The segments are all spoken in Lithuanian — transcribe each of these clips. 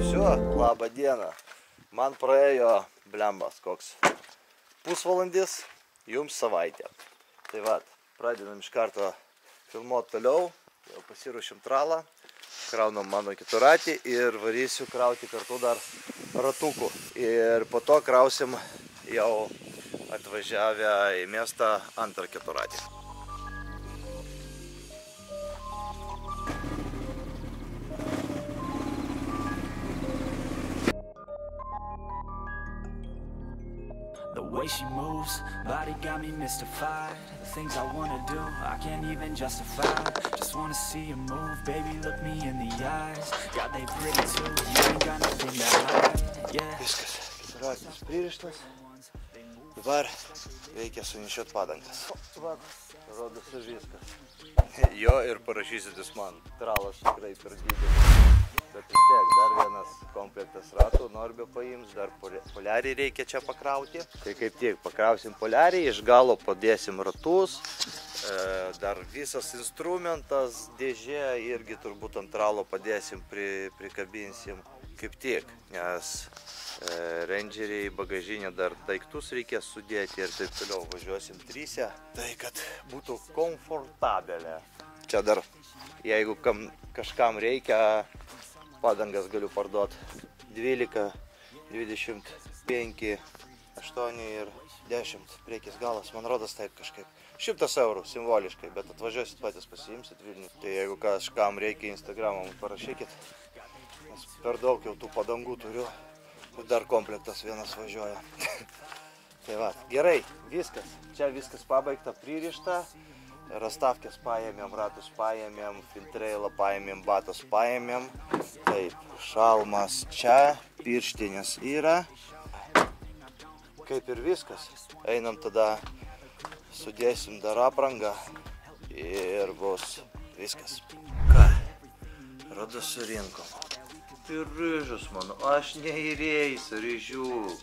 Все, labą dieną. Man praėjo blembas koks pusvalandis, jums savaitė. Tai va, pradedam iš karto filmuoti toliau. Jau pasiruošim tralą, kraunam mano keturatį ir varysiu krauti kartu dar ratukų. Ir po to krausim jau atvažiavę į miestą antrą keturatį. The way she moves, body got me mystified. The things I wanna do, I can't even justify. Just wanna see you move, baby, look me in the eyes. God, they pretty too, you ain't got nothing to hide, yeah. Viskas, keturatis pririštas. Dabar reikia sunešiot padangas. Va, rodos ir viskas. Jo ir parašysit jūs man, tralas tikrai per didelis. Bet vis tiek, dar vienas komplektas ratų Norbio paims, dar poliarį reikia čia pakrauti. Tai kaip tik, pakrausim poliarį, iš galo padėsim ratus, dar visas instrumentas, dėžė irgi turbūt ant tralo padėsim, prikabinsim kaip tik, nes rangeriai bagažinė dar daiktus reikės sudėti ir taip toliau, važiuosim trysia. Tai kad būtų komfortabelė. Čia dar, jeigu kažkam reikia, padangas galiu parduoti 12, 25, 8 ir 10. Priekis galas, man rodos taip kažkaip. 100 eurų simboliškai, bet atvažiuosit patys pasiimsit Vilnių. Tai jeigu kažkam reikia Instagramą, parašykit. Nes per daug jau tų padangų turiu. Ir dar komplektas vienas važiuoja. Tai va, gerai, viskas. Čia viskas pabaigta, pririšta. Rastavkės paėmėm, ratus paėmėm, filtreilą paėmėm, batus paėmėm. Taip, šalmas čia, pirštinės yra. Kaip ir viskas. Einam tada, sudėsim dar aprangą ir bus viskas. Ką? Rodos surinkom. Ir ryžus mano, aš ne į reisą, ryžiuk.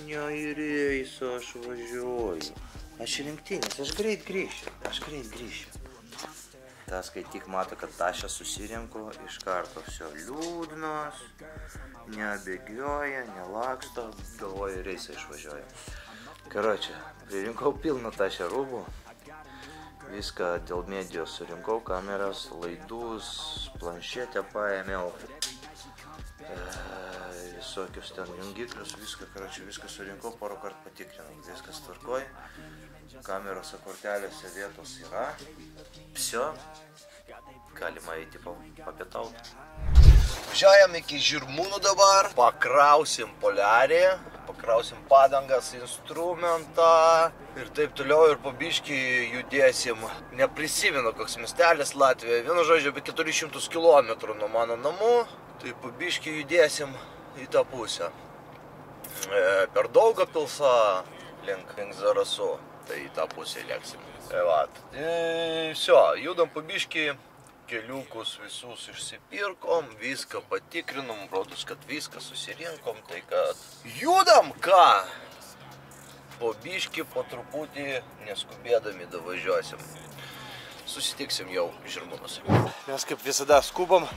Ne į reisą aš važiuoju. Aš rinktinės, aš greit grįšiu. Tas, kai tik mato, kad tašę susirinku, iš karto viso liūdnos, nebėgioja, nelaksto, galvoja, reisą išvažiuoja. Karočią, pririnkau pilną tašę rūbų, viską dėl medijos surinkau, kameras, laidus, planšetę paėmiau, visokius ten jungiklius, viską surinkau, porą kartų patikrinau, viskas tvarkoj. Kamerose kortelėse vietos yra. Psio, galima eiti papietauti. Važiuojam iki Žirmūnų dabar. Pakrausim poliarį, pakrausim padangas, instrumentą ir taip toliau ir po biškį judėsim. Neprisimenu, koks miestelis Latvijoje. Vienu žodžiu, apie 400 km nuo mano namų. Tai po biškį judėsim į tą pusę. Per Daugavpilsą link Zarasų. Tai į tą pusę lėksim. Всё, judam po biškį, keliukus visus išsipirkom, viską patikrinom, rodos, kad viską susirinkom, tai kad judam, ką? Po biškį, po truputį, neskubėdami davažiuosim. Susitiksim jau Žirmūnuose. Mes kaip visada skubam,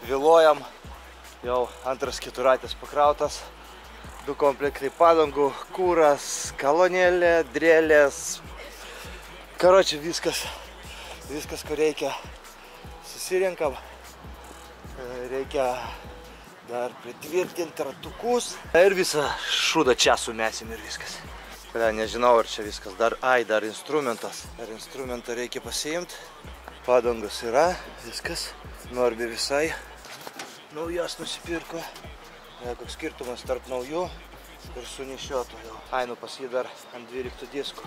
vėluojam, jau antras keturatis pakrautas. 2 komplektai padangų, kūras, kolonėlė, drėlės. Karočią, viskas, ko reikia. Susirinkam. Reikia dar pritvirtinti ratukus. Ir visą šūdą čia sumesim ir viskas. Nežinau, ar čia viskas dar. Dar instrumentas. Ar instrumentą reikia pasiimti. Padangos yra, viskas. Norbi visai naujas nusipirko. Koks skirtumas tarp naujų ir sunešiotojų. Ainu pas jį dar ant 12 diskų.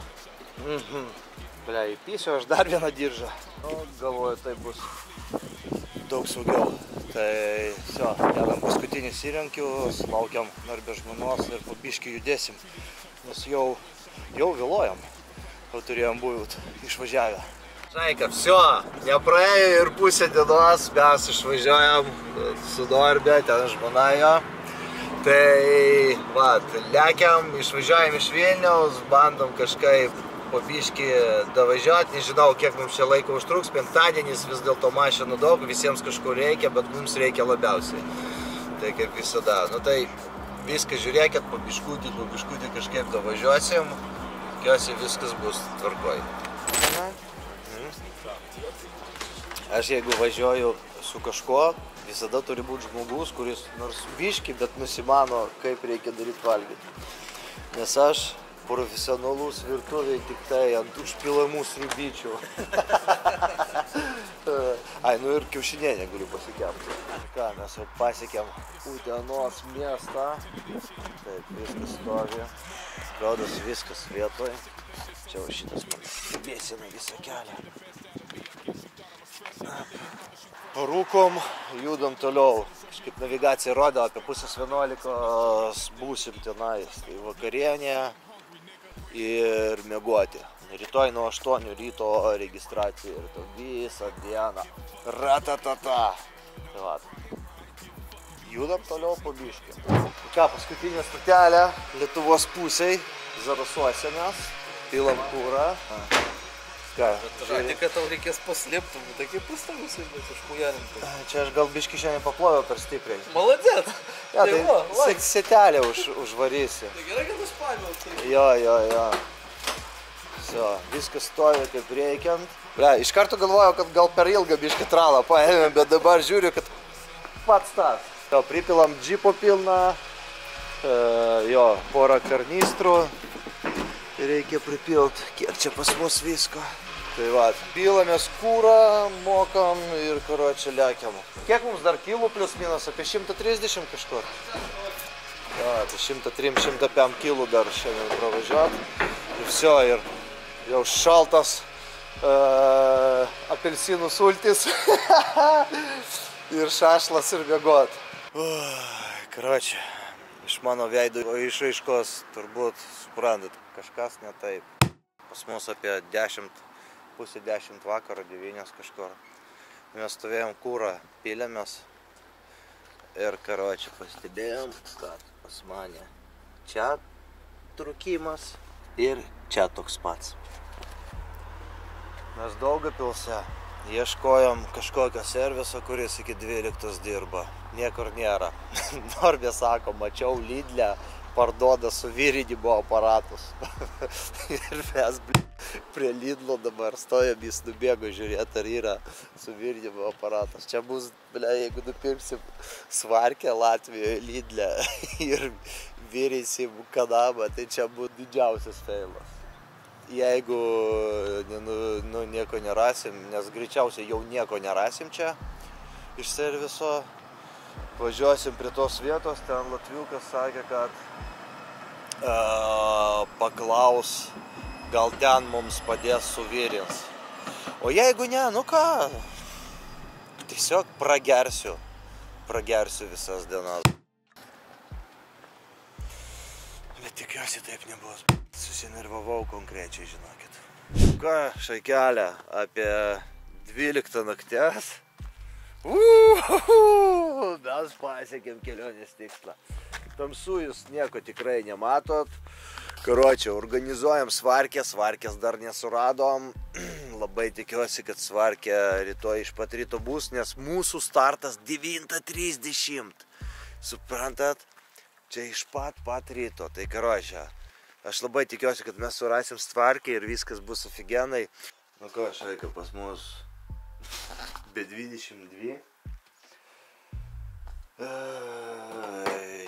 Įpysiu aš dar vieną diržą. Galvoju, tai bus daug saugiau. Tai viso, dedam paskutinis įrankius, laukiam Norbio žmonos ir po biškį judėsim. Nes jau vėluojam. Jau turėjom būt išvažiavę. Žaika, viso, nepraėjo ir pusę dienos, mes išvažiuojam su Norbė, ten žmona jo. Tai, lekiam, išvažiuojam iš Vilniaus, bandom kažkaip po biškį davažiuoti, nežinau, kiek mums čia laiko užtruks, penktadienis vis dėlto mašinų daug, visiems kažkur reikia, bet mums reikia labiausiai. Tai kaip visada. Nu tai viską žiūrėkit, po biškutį kažkaip davažiuosim. Tikiuosi viskas bus tvarkoj. Aš jeigu važiuoju su kažkuo, visada turi būti žmogus, kuris nors biški, bet nusimano, kaip reikia daryti valgyti. Nes aš profesionalus virtuviai tik tai ant užpilamų sriubyčių. Ai, nu ir kiaušinienę galiu pasikepti. Ką, mes jau pasiekėm Utenos miestą. Taip, viskas stovi. Rodos viskas vietoj. Čia jau šitas man bėsina visą kelią. Parūkom, judam toliau. Kažkaip navigacija rodo, apie 10:30 būsim tenais. Tai vakarienė ir miegoti. Rytoj nuo 8 ryto registracija ir to visą dieną. Ratatata. Tai va. Judam toliau po biškį. Ką, paskutinė stotelė Lietuvos pusėj. Zarasuose mes. Pilam kurą. Ką? Tik, kad tau reikės paslėpti, tai kaip pastagus įbės iškujarinti. Čia aš gal biškį šiandien paploviau per stipriai. Maladėt! Ja, tai setelę užvarysi. Tai gerai, kad užpaėmiau. Jo. Visio, viskas stovi kaip reikiant. Iš karto galvojau, kad gal per ilgą biškį tralą paėmėm, bet dabar žiūriu, kad pats tas. Jo, pripilam džipo pilną, porą karnistrų. Reikia pripilt, kiek čia pas mus visko. Tai va, pilamės kūrą, mokam ir karočią lekiam. Kiek mums dar kilų plius minus? Apie 130 kažkur? Ja, tai 103-105 kilų dar šiandien pravažiuot. Ir visio, ir jau šaltas apelsinų sultis. Ir šašlas ir miegot. Karočią, iš mano veido išraiškos turbūt suprantat, kažkas ne taip. Pas mus apie 10:30 vakaro, 9 kažkur. Mes stovėjom kūrą, pylėmės ir karočią pastebėjom, kad pas mane čia trukimas ir čia toks pats. Mes Daugavpilse ieškojom kažkokio serviso, kuris iki 12 dirba. Niekur nėra. Norbė sako, mačiau Lidle, parduoda suvirinimo aparatus. Ir mes prie Lidlo dabar stojom, jis nubėgo žiūrėti, ar yra suvirinimo aparatas. Čia bus, jeigu nupirksim svarkę Latvijoje Lidle ir virinsim kanamą, tai čia bus didžiausias feilas. Jeigu nieko nerasim, nes greičiausiai jau nieko nerasim čia iš serviso, važiuosim prie tos vietos, ten latviukas sakė, kad paklaus, gal ten mums padės suvirins. O jeigu ne, nu ką, tiesiog pragersiu visas dienas. Bet tikiuosi taip nebus. Susinervavau konkrečiai, žinokit. Ką, šaikelė, apie 12 nakties. Mes pasiekėm kelionės tikslą. Tamsu jūs nieko tikrai nematot. Karočią, organizuojam svarkės dar nesuradom. Labai tikiuosi, kad svarkė rytoj iš pat ryto bus, nes mūsų startas 9:30. Suprantat? Čia iš pat ryto. Tai karočią, aš labai tikiuosi, kad mes surasim svarkę ir viskas bus ofigenai. Nu ką, šaika, pas mus be 22.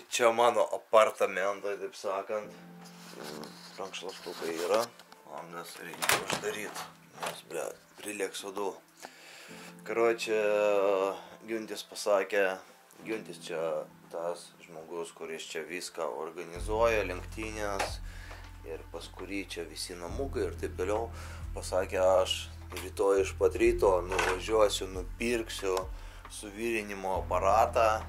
Čia mano apartamentai, taip sakant. Rankšluostukai yra. Langas reikia uždaryti, nes, prilėks uodų. Karočią, Giuntis pasakė, Giuntis čia tas žmogus, kuris čia viską organizuoja, lenktynės ir pas kurį čia visi namukai ir taip toliau. Pasakė, aš rytoj iš pat ryto nuvažiuosiu, nupirksiu suvirinimo aparatą.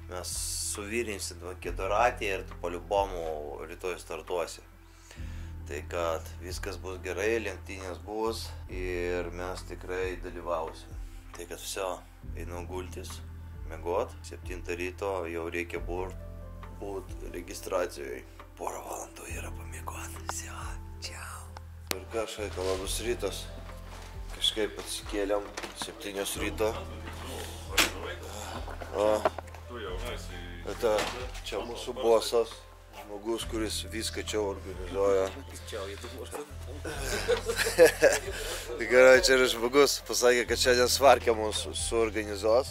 Mes suvirinsim keturatį ir tu paliubomų rytoj startuosi. Tai kad viskas bus gerai, lenktynės bus ir mes tikrai dalyvausim. Tai kad visio, einu gultis, miegot. 7 ryto jau reikia būt registracijoje. Porą valandų yra pamiegot. Visio, čiau. Ir ką, šaika, labas rytas. Kažkaip atsikėlėm 7 ryto. Čia mūsų bosas, žmogus, kuris viską čia organizuoja. Tai gerai, čia yra žmogus, pasakė, kad šiandien svarkę mūsų suorganizuos.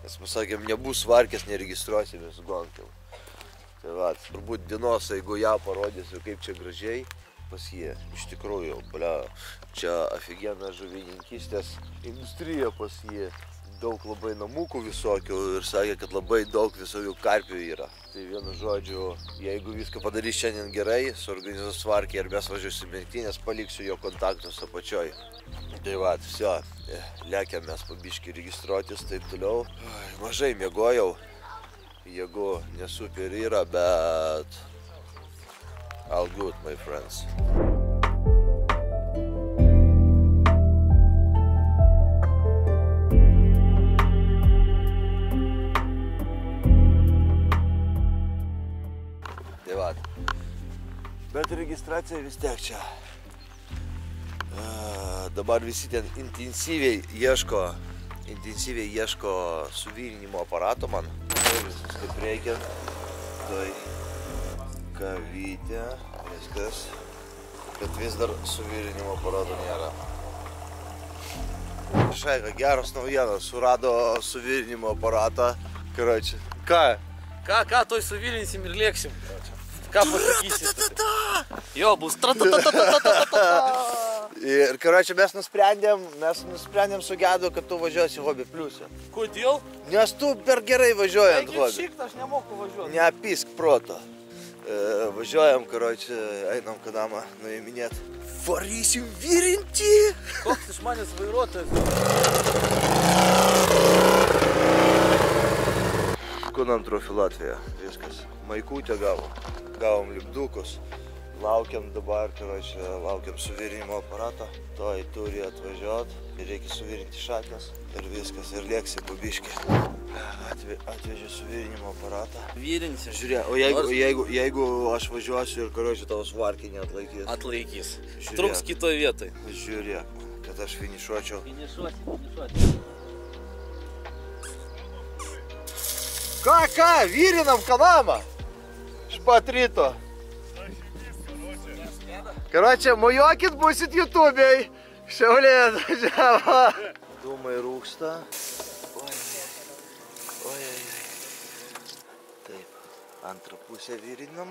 Nes pasakėm, nebus svarkės, neregistruosimės gonkėm. Tai va, turbūt dienos, jeigu ją parodysiu, kaip čia gražiai pas jie. Iš tikrųjų, blia, čia aфигенна žuvininkystės industrija pas jie. Daug labai namukų visokių ir sakė, kad labai daug visokių karpių yra. Tai vienu žodžiu, jeigu viską padarys šiandien gerai, suorganizuos svarkį ir mes važiuosim lenktynės, paliksiu jo kontaktus apačioj. Tai va, viso, lekiam mes pabiškį registruotis, taip toliau. Mažai miegojau, jėgų nesuper yra, bet all good, my friends. Bet registracija vis tiek čia. Dabar visi ten intensyviai ieško suvirinimo aparato man. Tai viskas kaip reikia. Tai kavytė, viskas. Bet vis dar suvirinimo aparato nėra. Šaika, geros naujienos, surado suvirinimo aparatą. Karoči, ką? Ką, toj suvirinsim ir lėksim. Ką pasakysit? Jo, bus ta-ta-ta-ta-ta-ta-ta-ta. Ir, karoči, mes nusprendėm su Gedu, kad tu važiuosi Hobby Plius'e. Kodėl? Nes tu per gerai važiuoji ant Hobby. Šikt, aš nemoku važiuoti. Neapisk proto. Važiuojam, karoči, einam kadamą nuiminėt. Varysim virinti! Koks iš manęs vairuotojas? Kunan Trophy Latvija, viskas. Maikutę gavom lipdukus. Laukiam dabar, karoči, laukiam suvirinimo aparato. Toj turi atvažiuot ir reikia suvirinti šaknes. Ir viskas, ir lėksi pabiškį. Atvežė suvirinimo aparatą. Virinsi. Žiūrėk, o jeigu aš važiuosiu ir, karoči, tavo svarkį neatlaikys. Atlaikys. Truks kitoje vietoje. Žiūrėk, kad aš finišuočiau. Finišuosi. Ką, virinam kanamą? Iš pat ryto. Karoči, mojuokit, busit YouTube'ai. Šiaulė atvažiavo. Dūmai rūksta. Oi. Taip, antrą pusę virinam.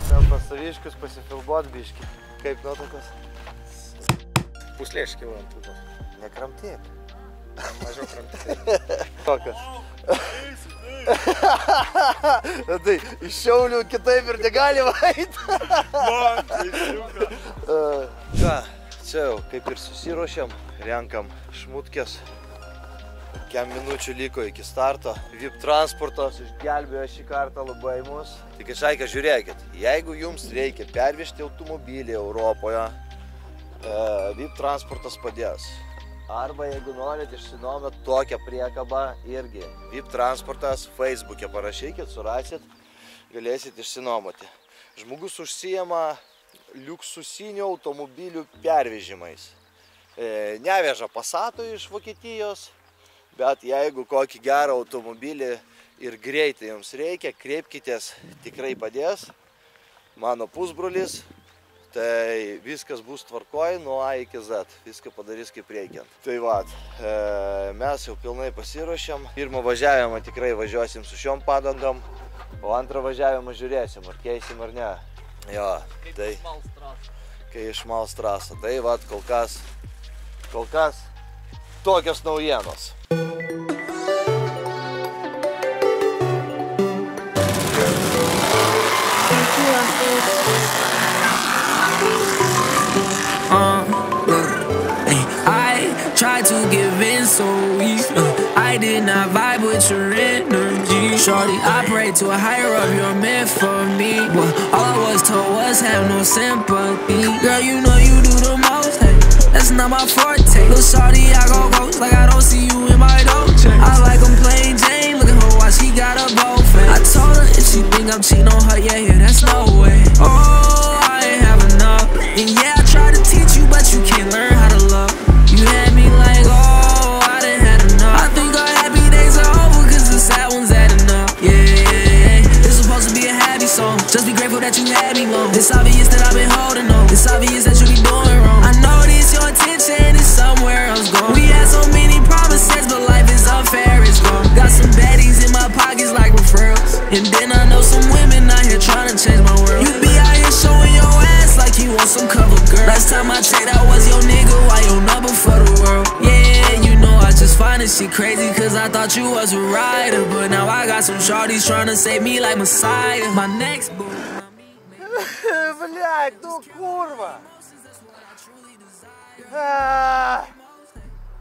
Ten pas saviškius pasifilmuot biškį. Kaip nuotaikos? Puslėškį man tūtos. Nekramtėk. Mažiau kramtėk. Kokios? Tai iš Šiaulių kitaip ir negalima eit. Ką, čia jau kaip ir susiruošėm, renkam šmutkės. Kiek minučių liko iki starto. VIP transportas išgelbėjo šį kartą labai mus. Tik Šaika, žiūrėkit, jeigu jums reikia pervežti automobilį Europoje, VIP transportas padės. Arba jeigu norit išsinuomot tokią priekabą irgi. VIP transportas, Facebook'e parašykit, surasit, galėsit išsinuomoti. Žmogus užsijama liuksusinių automobilių pervežimais. Neveža Passato iš Vokietijos, bet jeigu kokį gerą automobilį ir greitai jums reikia, kreipkitės, tikrai padės. Mano pusbrolis. Tai viskas bus tvarkoj nuo A iki Z, viską padarys kaip reikiant. Tai va, mes jau pilnai pasiruošėm. Pirmą važiavimą tikrai važiuosim su šiom padangom, o antrą važiavimą žiūrėsim, ar keisim ar ne. Jo, tai kai išmals trasą. Tai va, kol kas tokios naujienos. Tried to give in so weak. I did not vibe with your energy. Shorty, I pray to a higher up, you're meant for me. But all I was told was have no sympathy. Girl, you know you do the most, hey. That's not my forte. Little shorty, I go ghost like I don't see you in my Dolce. I like I'm plain Jane, look at her while she got a bow face. I told her if she think I'm cheating on her, yeah, that's no way. Oh, I ain't have enough. And yeah, I tried to teach you, but you can't learn how to love. You had me like, oh I'd say that was your nigga, why your number for the world? Yeah, you know I just find this shit crazy, cause I thought you was a rider. But now I got some shorties tryna save me like Messiah. My next boo. Блядь, ну курва!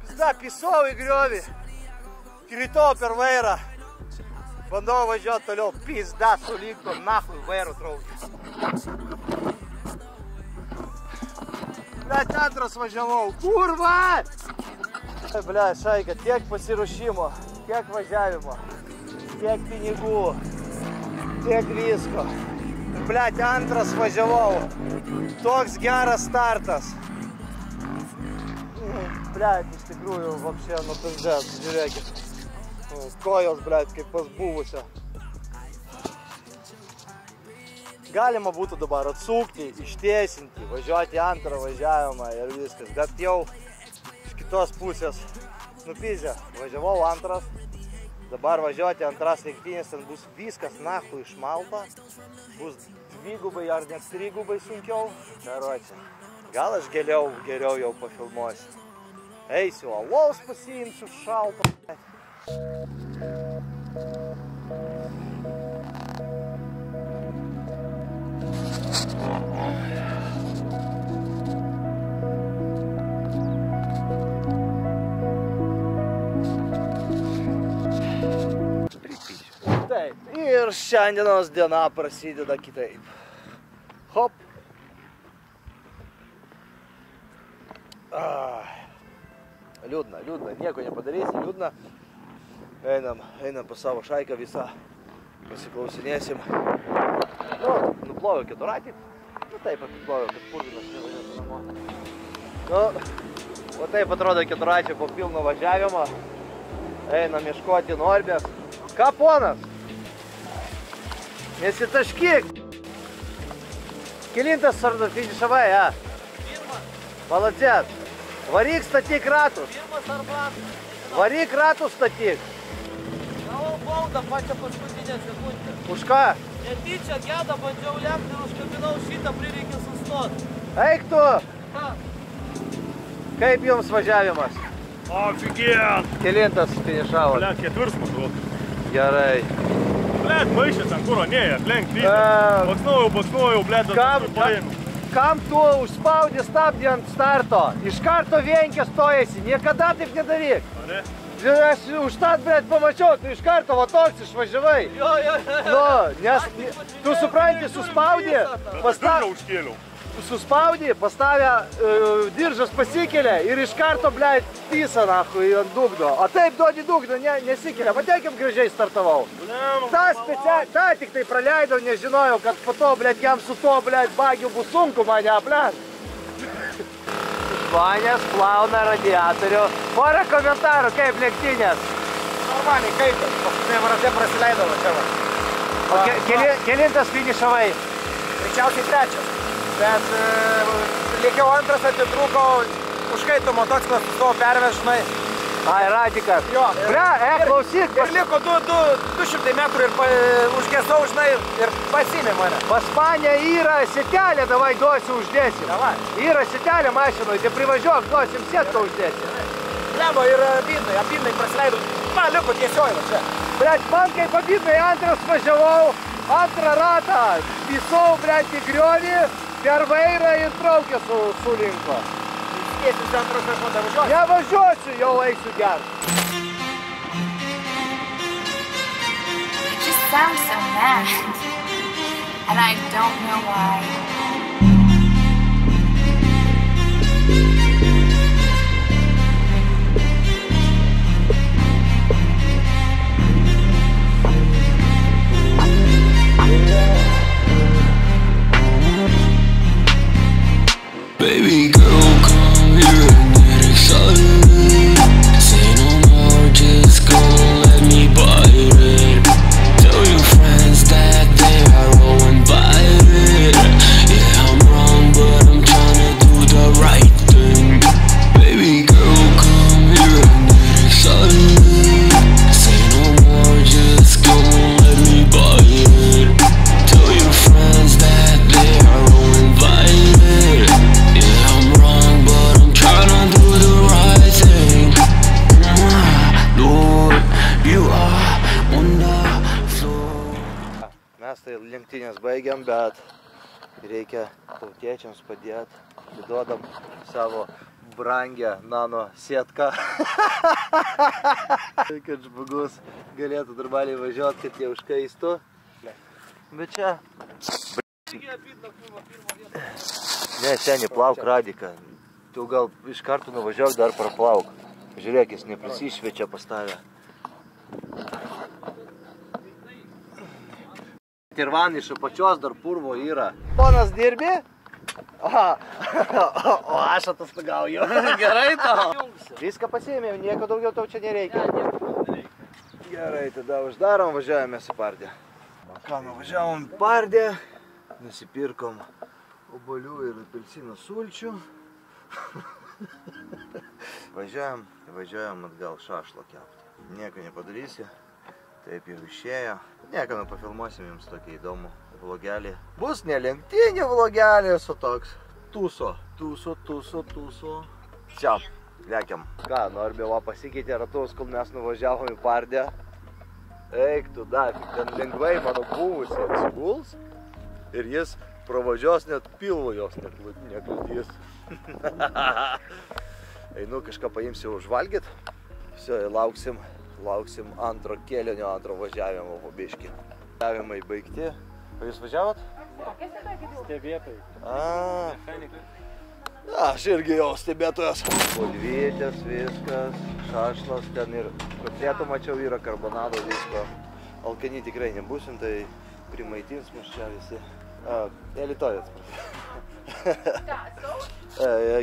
Пизда, пісов і грьові. Крито per vairą. Bandau važiuot toliau. Pizda, sulinko, nahui vairų traukia. Blet, antras važiavau. Kurva! Blet, šaika, tiek pasiruošimo, tiek važiavimo, tiek pinigų, tiek visko. Blet, antras važiavau. Toks geras startas. Blet, iš tikrųjų, вообще, nu pizdės, žiūrėkit. Kojos, blet, kaip pas buvusio. Galima būtų dabar atsukti, ištiesinti, važiuoti antrą važiavimą ir viskas. Bet jau iš kitos pusės nupizė. Važiavau antras, dabar važiuoti antras lenktynės, ten bus viskas nahui išmalta. Bus dvigubai ar net trigubai sunkiau. Karočią, gal aš geriau jau pafilmuosiu. Eisiu, alaus pasiimsiu šaltą. Taip, ir šiandienos diena prasideda kitaip. Hop. Liūdna, nieko nepadarysi, liūdna. Einam pas savo šaiką visą, pasiklausinėsim. Nuploviau keturatį. Taip apiploviau, kad purvinas nevažiuotų namo. O taip atrodo keturatį po pilno važiavimo. Einam ieškoti Norbės. Ką, ponas? Nesitaškyk! Kelintas finišavai, a? Pirmas. Молодец. Varyk, statyk ratus. Pirmas arbatas. Varyk ratus statyk. Gavau baudą pačią paskutinę sekundę. Už ką? Netyčia gedą bandžiau lenkti ir užkabinau šitą, prireikė sustot. Eik tu! Ha, Kaip jums važiavimas? Офигеть! Kelintas finišavo. Блядь, ketvirtas matau. Gerai. Блядь, maišės ant kuro nėja, lenk lygiai. E, Baksnojau, blėt, Kam tu užspaudi stabdį ant starto? Iš karto vienkė stojasi. Niekada taip nedaryk. Ne? Aš užtat, blėt, pamačiau, tu iš karto va toks išvažiavai. jo. Nu, nes tu supranti, suspaudė, suspaudė, pastavė, diržas pasikelia ir iš karto, blėt, tysa, nahui, ant dugno. O taip duodi dugno, nesikelia. Matėkim, gražiai startavau. Ta tik tai praleidau, nežinojau, kad po to, blėt, jam su to, blėt, bagiu bus sunku mane, blėt. Žmonės plauna radiatorių. Porą komentarų, kaip lenktynės. Normaliai, kaip paskutinėm rate prasileidavo čia va. O kelintas finišavai? Greičiausiai trečias. Bet likiau antras, atitrūkau, užkaito motociklas, sustavo pervežnai. Ai, radikas. Jo. Klausyk. Ir liko 200 metrų ir užgesau, žinai, ir pasimė mane. Pas mane yra sietelė, davai duosiu uždėsim. Davai. Yra sietelė mašinoj, tai privažiuok, duosim sietką uždėsim. Lemo ir apindai prasileidau. Man liko tiesioji va čia. Blet, man kaip apindai antras važiavau, antrą ratą visau, blet, į griovį, per vairą ir traukė sulinko. Tiesius antros aš man važiuoju. Nevažiuosiu, jau eisiu gerti. You just sound so mad. And I don't know why. Baby girl, come here and get excited. Say no more, just go let me bite it. Tell your friends that they are all invited. baigiam, bet reikia tautiečiams padėti. Atiduodam savo brangę nano sietką. Kad žmogus galėtų normaliai važiuoti, kad jie užkaistų. Bet čia... Ne, seniai, plauk radiką. Tu gal iš karto nuvažiuok, dar praplauk. Žiūrėk, jis neprisišviečia pas tave. Ir van iš apačios dar purvo yra. Ponas dirbi? O aš atostogauju. Gerai tau. Viską pasiėmėm, nieko daugiau tau čia nereikia. Gerai, tada uždarom, važiuojame su Pardė. Ką, nuvažiavom Pardė, nusipirkom obuolių ir apelsino sulčių. Važiuojam atgal šašlo kepti. Nieko nepadarysi, taip jau išėjo. Nieko nepafilmuosim jums tokį įdomų vlogelį. Bus ne lenktynių vlogelis, o toks tūso. Čia, lekiam. Ką, Norbė pasikeitė ratus, kol mes nuvažiavom į Pardę. Eik tu, dafik, ten lengvai mano buvusi atsiguls ir jis pravažiuos, net pilvo jos nekliudys. Einu, kažką paimsiu užvalgyt. Visi, lauksim antro kėlinio, antro važiavimo po biškį. Važiavimai baigti. O jūs važiavot? Stebėtai. Aš irgi jau stebėtojas. Bulvytės, viskas, šašlas, ten ir kotlėtų mačiau yra, karbonado visko. Alkani tikrai nebūsim, tai primaitins mus čia visi. Elitovės.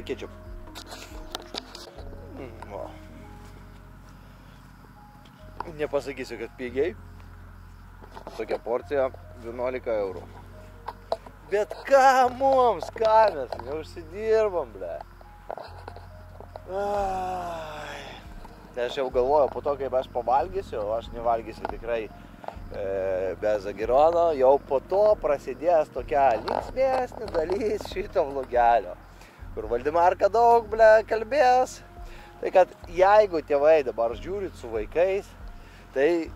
Ketchup. Nepasakysiu, kad pigiai. Tokia porcija 11 eurų. Bet ką mums, ką mes neužsidirbam, ble. Tai aš jau galvoju, po to, kaip aš pavalgysiu, aš nevalgysiu tikrai be zagirono, jau po to prasidės tokia linksmesnė dalis šito vlogelio, kur Valdimarka daug, ble, kalbės. Tai kad jeigu tėvai dabar žiūrit su vaikais, tai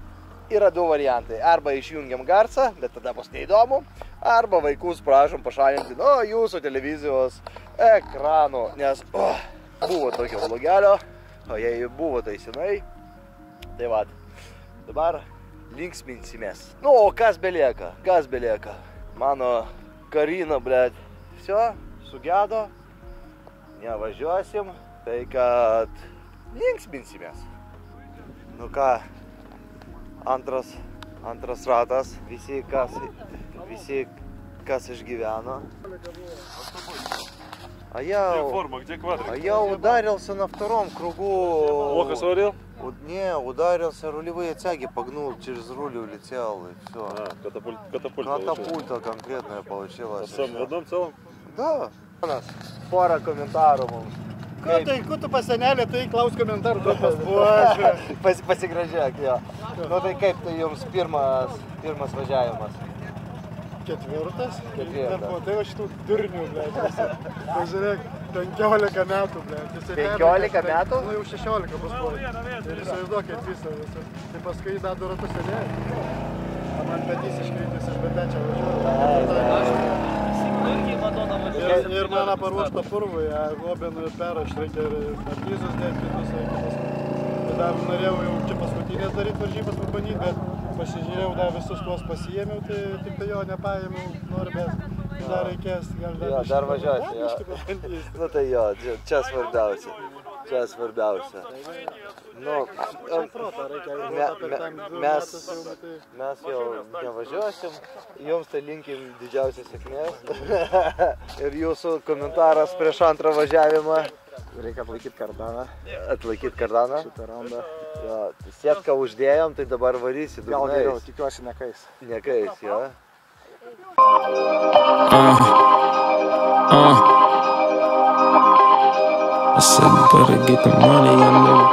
yra du variantai. Arba išjungiam garsą, bet tada bus neįdomu, arba vaikus prašom pašalinti nuo jūsų televizijos ekranų, nes buvo tokio vlogelio, o jei buvo tai senai, tai va, dabar linksminsimės. Nu, o kas belieka? Mano Karina, blėd, viso, sugedo, nevažiuosim, tai kad linksminsimės. Nu ką, antras ratas, visi kas išgyveno. А я ударился на втором кругу. Плохо сварил? Не, ударился, рулевые тяги погнул, через руль улетел и все. Катапульта конкретная получилась. В одном целом? Да. У нас пара комментаров. Ko tu pasenelė, tai klaus komentarų, tu pasbuoži. Pasigražiak, jo. Nu tai kaip tai jums pirmas važiavimas? Ketvirtas. Ketvirtas. Tai va šitų durnių, blėt. Pažiūrėk, 15 metų, blėt. 15 metų? Nu jau 16 bus buvo. Ir įsivaizduokit visą. Tai paskui dar du ratus sėdėjo. Man petys iškritis iš betečio važiuoju. Ir man paruošta purvui, Robinui peraš reikia ir ardyzus dėti kitus reikimus. Tai dar norėjau jau čia paskutinės daryti varžybas pabandyti, bet pasižiūrėjau, dar visus tuos pasiėmiau, tai tik tai jo nepaėmiau, noriu, bet dar reikės, gal dar... Jo, dar važiuosi, jo. Nu tai jo, čia svarbiausia. Čia svarbiausia. Nu, mes jau nevažiuosim, jums tai linkim didžiausios sėkmės. Ir jūsų komentaras prieš antrą važiavimą. Reikia atlaikyti kardaną. Atlaikyti kardaną? Šitą randą. Jo, sietką uždėjom, tai dabar varysi dugnais. Gal geriau, tikiuosi nekais. Nekais, jo. I said, better get the money, young nigga.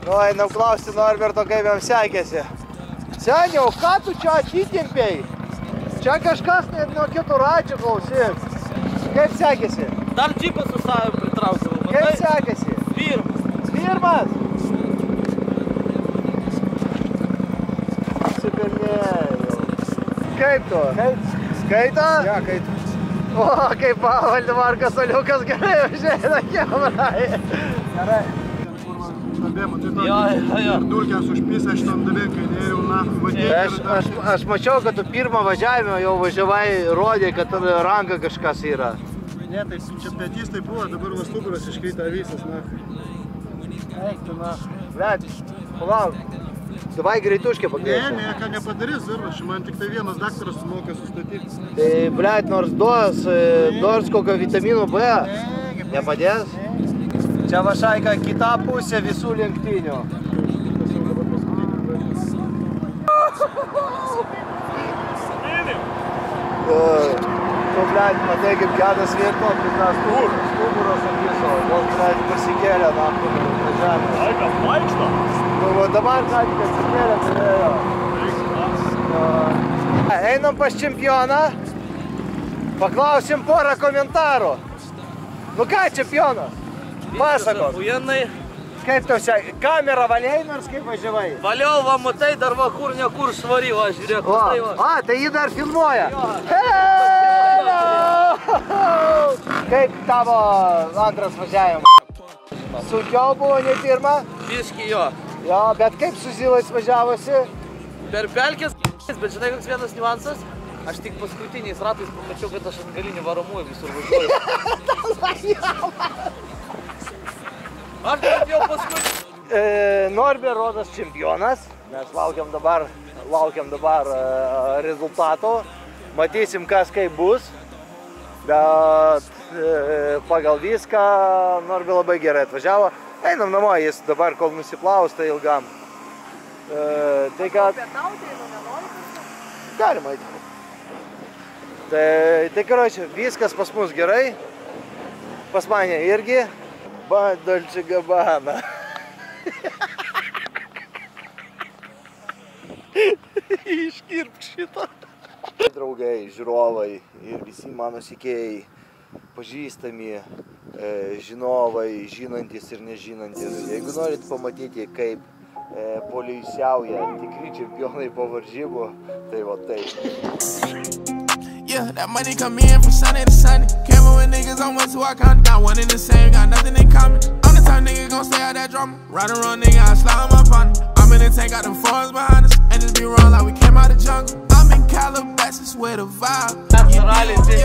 Nu, einam klausti Norberto, kaip jam sekėsi. Seniau, ką tu čia atitempėjai? Čia kažkas net nuo kitų račių klausyk. Kaip sekėsi? Dar džipą su savim pritraukiau. Kaip sekėsi? Pirmas. Pirmas? kaip tu? Skaito? Ja, kaip. O, kaip Valdemarkas Oliukas gerai užėda kemurai. Gerai. Ir dulkės užpysė šitam dalykai, jau nahu. Aš mačiau, kad tu pirmą važiavimą jau važiavai, rodė, kad ranka kažkas yra. Ne, tai čia petys tai buvo, dabar va stuburas iškrita visas, nahu. Eik tu, nahu. Blet, palauk. Davai greituškę pakviesti. Ne, ką nepadarys, Zirvas, man tik tai vienas daktaras sumoka sustatyti. Tai, blet, nors duos kokio vitaminų B, nepadės? Čia Vašaika kita pusė visų lenktynių. Tu, blet, matai, kaip gedas vieto, kaip mes stuburos apiso. Vos, blet, pasikėlė, nahu, važiavimą. Ai, kas vaikšto? Nu, va dabar ką tik atsikėlė, turėjo. Einam pas čempioną, paklausim porą komentarų. Nu ką, čempionas? Pasakos. Ujenai. Kaip tau sekė? Kamerą valiai, nors kaip važiavai? Valiau, va, matai, dar va kur ne kur švari, va, žiūrėk. Tai jį dar filmuoja. Hello! Kaip tavo antras važiavimas? Sunkiau buvo, ne pirma? Biški jo. Jo, bet kaip su zylais važiavosi? Per pelkės, bet žinai, koks vienas niuansas? Aš tik paskutiniais ratais pamačiau, kad aš ant galinį varomųjų visur važiuoju. Aš jau paskui. Norbė rodas čempionas. Mes laukiam dabar rezultato. Matysim, kas kaip bus. Bet pagal viską Norbė labai gerai atvažiavo. Einam namo, jis dabar kol nusiplausta ilgam. Tai kad... Galima eiti. Tai karočią, viskas pas mus gerai. Pas mane irgi. Dolce Gabbana. Iškirpk šitą. Draugai, žiūrovai ir visi mano sekėjai, pažįstami, žinovai, žinantis ir nežinantis. Jeigu norit pamatyti, kaip poilsiauja tikri čempionai po varžybų, tai va taip. Yeah, that money come in from Sunday to Sunday. Camera with niggas on one, so I count down. One in the same, got nothing in common. I'm the type nigga gon' stay out that drama. Ride around nigga, I slide on my partner. I'm in the tank, got them foreigns behind us. And just be run like we came out the jungle. I'm in Calabasas with a vibe.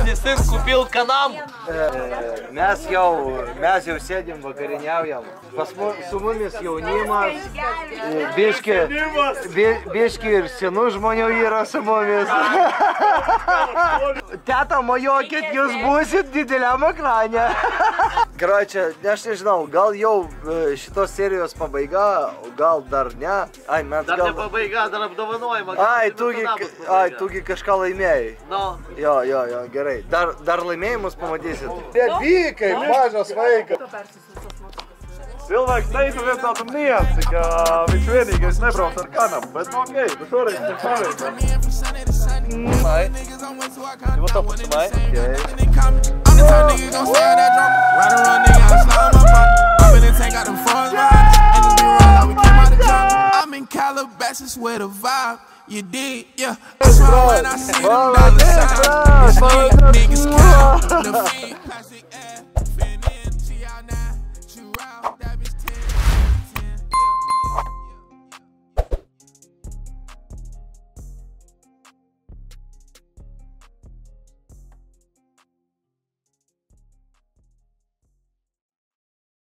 Jis kupil kanam. Mes jau sėdim, vakariniaujam. Su mumis jaunimas, biški ir senų žmonių yra su mumis. Teta, mojokit, jūs būsit dideliam ekrane. Karočią, aš nežinau, gal jau šitos serijos pabaiga, gal dar ne. Dar ne pabaiga, dar apdovanojimą. Tugi kažką laimėjai. Jo, gerai. Dar laimėjimus pamatysit. Bikai, mažas vaikas. Cilvēks teica viens tādam niansi, ka viņš vienīgais nebrauc ar kanam, bet nu okei, bet šoreiz ir pareizi. Mai. You want to put Mai? I'm the type nigga gon' stay out that drama. Ride around nigga, I slide on my partner. I'm in the tank, got them foreigns behind us. And just be run like we came out the jungle. I'm in Calabasas with a vibe. You dig, yeah. I smile when I see them dollar signs. It's me, niggas count. The feed, plastic air.